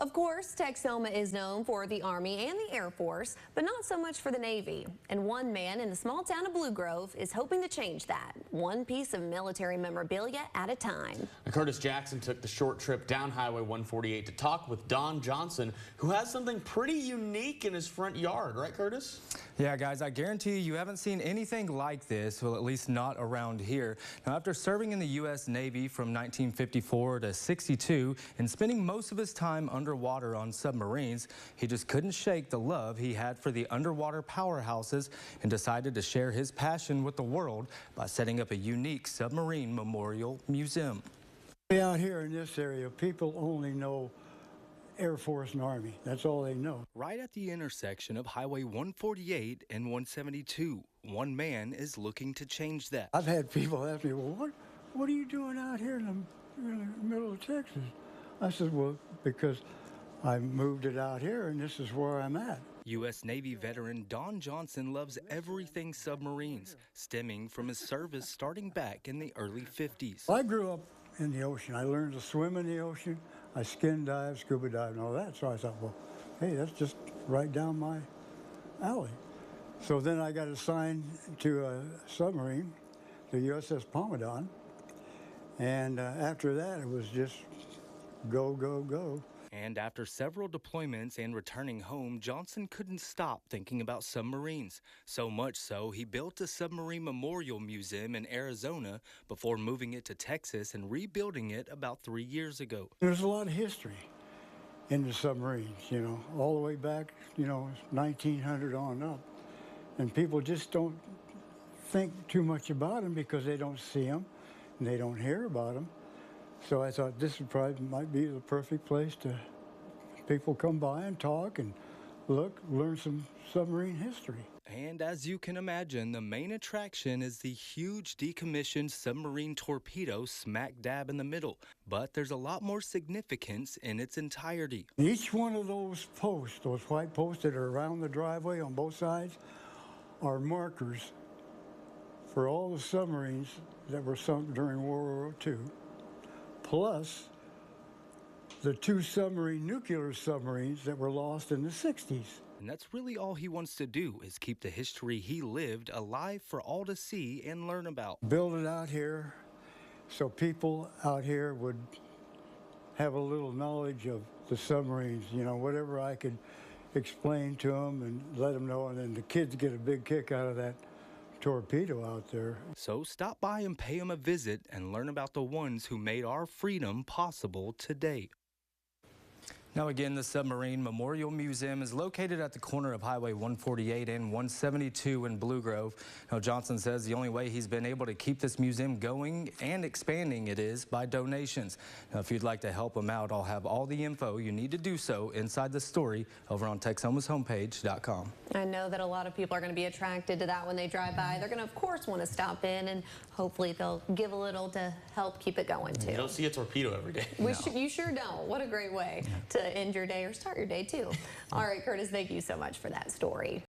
Of course, Texoma is known for the Army and the Air Force, but not so much for the Navy. And one man in the small town of Bluegrove is hoping to change that, one piece of military memorabilia at a time. Curtis Jackson took the short trip down Highway 148 to talk with Don Johnson, who has something pretty unique in his front yard. Right, Curtis? Yeah, guys, I guarantee you haven't seen anything like this, well, at least not around here. Now, after serving in the U.S. Navy from 1954 to 62 and spending most of his time underwater on submarines, he just couldn't shake the love he had for the underwater powerhouses and decided to share his passion with the world by setting up a unique submarine memorial museum. Out here in this area, people only know Air Force and Army. That's all they know. Right at the intersection of Highway 148 and 172, one man is looking to change that. I've had people ask me, well, what are you doing out here in the middle of Texas? I said, well, because I moved it out here and this is where I'm at. U.S. Navy veteran Don Johnson loves everything submarines, stemming from his service starting back in the early 50s. I grew up in the ocean. I learned to swim in the ocean. I skin dive, scuba dive, and all that. So I thought, well, hey, that's just right down my alley. So then I got assigned to a submarine, the USS Pomadon. And after that, it was just go, go, go. And after several deployments and returning home, Johnson couldn't stop thinking about submarines. So much so, he built a submarine memorial museum in Arizona before moving it to Texas and rebuilding it about 3 years ago. There's a lot of history in the submarines, you know, all the way back, 1900 on up. And people just don't think too much about them because they don't see them and they don't hear about them. So I thought this might be the perfect place to people come by and talk and look, learn some submarine history. And as you can imagine, the main attraction is the huge decommissioned submarine torpedo smack dab in the middle. But there's a lot more significance in its entirety. Each one of those posts, those white posts that are around the driveway on both sides, are markers for all the submarines that were sunk during World War II. Plus the 2 nuclear submarines that were lost in the 60s. And that's really all he wants to do, is keep the history he lived alive for all to see and learn about. Build it out here so people out here would have a little knowledge of the submarines, whatever I could explain to them and let them know, and then the kids get a big kick out of that torpedo out there. So stop by and pay him a visit and learn about the ones who made our freedom possible today. Now again, the Submarine Memorial Museum is located at the corner of Highway 148 and 172 in Bluegrove. Now Johnson says the only way he's been able to keep this museum going and expanding it is by donations. Now if you'd like to help him out, I'll have all the info you need to do so inside the story over on Texomashomepage.com. I know that a lot of people are going to be attracted to that when they drive by. They're going to, of course, want to stop in, and hopefully they'll give a little to help keep it going, too. You don't see a torpedo every day. You sure don't. What a great way to end your day or start your day, too. All right, Curtis, thank you so much for that story.